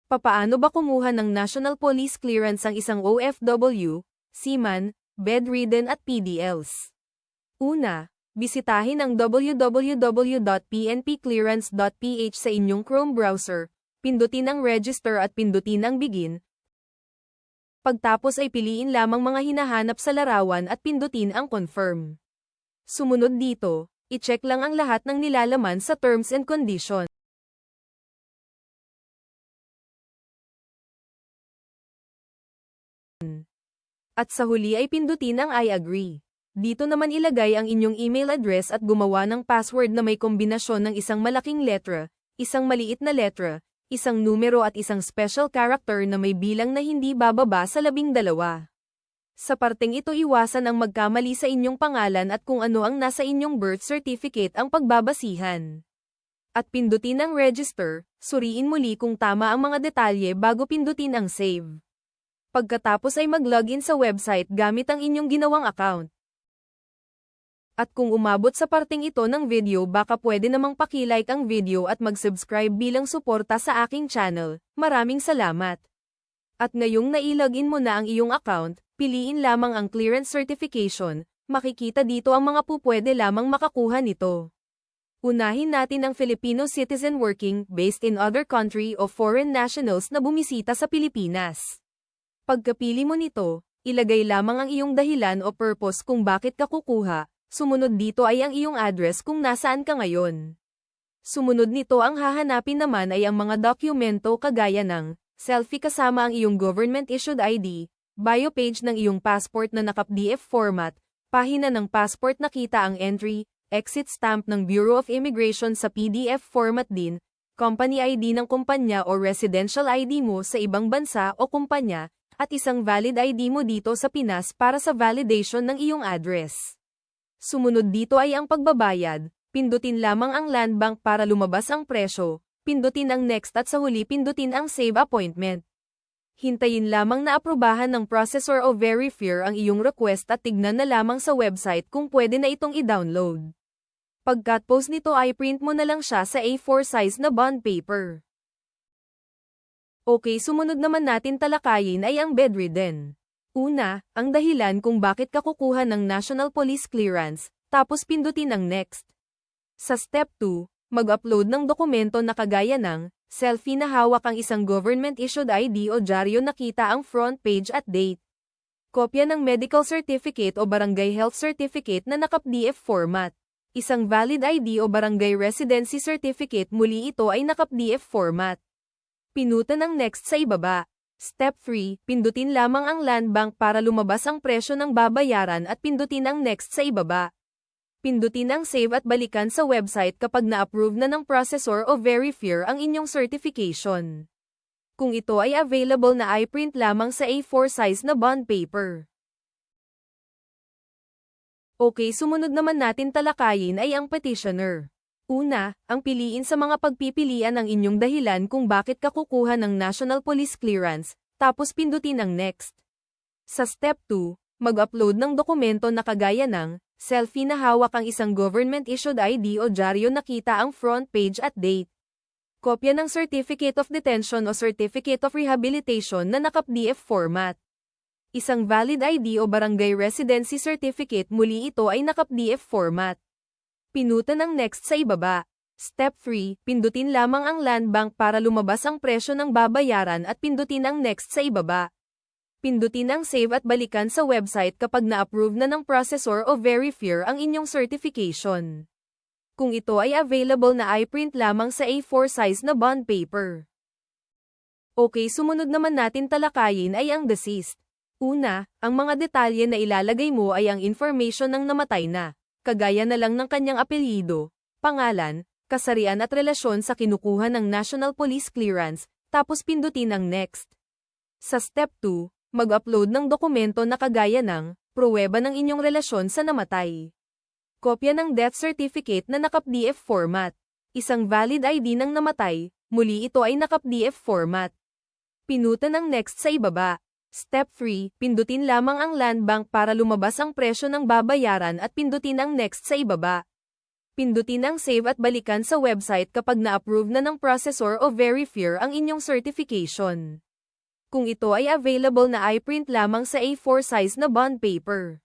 Papaano ba kumuha ng National Police Clearance ang isang OFW, seaman, bedridden at PDLs? Una, bisitahin ang www.pnpclearance.ph sa inyong Chrome browser, pindutin ang register at pindutin ang begin. Pagtapos ay piliin lamang mga hinahanap sa larawan at pindutin ang confirm. Sumunod dito, i-check lang ang lahat ng nilalaman sa terms and conditions. At sa huli ay pindutin ang I agree. Dito naman ilagay ang inyong email address at gumawa ng password na may kombinasyon ng isang malaking letra, isang maliit na letra, isang numero at isang special character na may bilang na hindi bababa sa 12. Sa parteng ito iwasan ang magkamali sa inyong pangalan at kung ano ang nasa inyong birth certificate ang pagbabasihan. At pindutin ang register, suriin muli kung tama ang mga detalye bago pindutin ang save. Pagkatapos ay mag-login sa website gamit ang inyong ginawang account. At kung umabot sa parteng ito ng video baka pwede namang paki-like ang video at mag-subscribe bilang suporta sa aking channel. Maraming salamat. At ngayong nailogin mo na ang iyong account, piliin lamang ang clearance certification. Makikita dito ang mga pupwede lamang makakuha nito. Unahin natin ang Filipino citizen working, based in other country o foreign nationals na bumisita sa Pilipinas. Pagkapili mo nito, ilagay lamang ang iyong dahilan o purpose kung bakit ka kukuha. Sumunod dito ay ang iyong address kung nasaan ka ngayon. Sumunod nito ang hahanapin naman ay ang mga dokumento kagaya ng selfie kasama ang iyong government-issued ID, bio page ng iyong passport na naka-PDF format, pahina ng passport na kita ang entry, exit stamp ng Bureau of Immigration sa PDF format din, company ID ng kumpanya o residential ID mo sa ibang bansa o kumpanya, at isang valid ID mo dito sa Pinas para sa validation ng iyong address. Sumunod dito ay ang pagbabayad, pindutin lamang ang land bank para lumabas ang presyo, pindutin ang next at sa huli pindutin ang save appointment. Hintayin lamang na aprubahan ng processor o verifier ang iyong request at tignan na lamang sa website kung pwede na itong i-download. Pagkat-post nito ay print mo na lang siya sa A4 size na bond paper. Okay, sumunod naman natin talakayin ay ang bedridden. Una, ang dahilan kung bakit ka kukuha ng National Police Clearance, tapos pindutin ang next. Sa step 2, mag-upload ng dokumento na kagaya ng selfie na hawak ang isang government-issued ID o dyaryo na kita ang front page at date. Kopya ng medical certificate o barangay health certificate na naka-PDF format. Isang valid ID o barangay residency certificate, muli ito ay naka-PDF format. Pinutan ang next sa ibaba. Step 3, pindutin lamang ang land bank para lumabas ang presyo ng babayaran at pindutin ang next sa ibaba. Pindutin ang save at balikan sa website kapag na-approve na ng processor o verifier ang inyong certification. Kung ito ay available na i-print lamang sa A4 size na bond paper. Okay, sumunod naman natin talakayin ay ang petitioner. Una, ang piliin sa mga pagpipilian ang inyong dahilan kung bakit ka kukuha ng National Police Clearance, tapos pindutin ang next. Sa step 2, mag-upload ng dokumento na kagaya ng selfie na hawak ang isang government-issued ID o dyaryo na kita ang front page at date. Kopya ng Certificate of Detention o Certificate of Rehabilitation na naka-PDF format. Isang valid ID o barangay residency certificate, muli ito ay naka-PDF format. Pinutan ang next sa ibaba. Step 3, pindutin lamang ang land bank para lumabas ang presyo ng babayaran at pindutin ang next sa ibaba. Pindutin ang save at balikan sa website kapag na-approve na ng processor o verifier ang inyong certification. Kung ito ay available na i-print lamang sa A4 size na bond paper. Okay, sumunod naman natin talakayin ay ang deceased. Una, ang mga detalye na ilalagay mo ay ang information ng namatay na. Kagaya na lang ng kanyang apelyido, pangalan, kasarian at relasyon sa kinukuha ng National Police Clearance, tapos pindutin ang next. Sa step 2, mag-upload ng dokumento na kagaya ng pruweba ng inyong relasyon sa namatay. Kopya ng death certificate na naka-PDF format. Isang valid ID ng namatay, muli ito ay naka-PDF format. Pinutan ang next sa ibaba. Step 3, pindutin lamang ang land bank para lumabas ang presyo ng babayaran at pindutin ang next sa ibaba. Pindutin ang save at balikan sa website kapag na-approve na ng processor o verifier ang inyong certification. Kung ito ay available na i-print lamang sa A4 size na bond paper.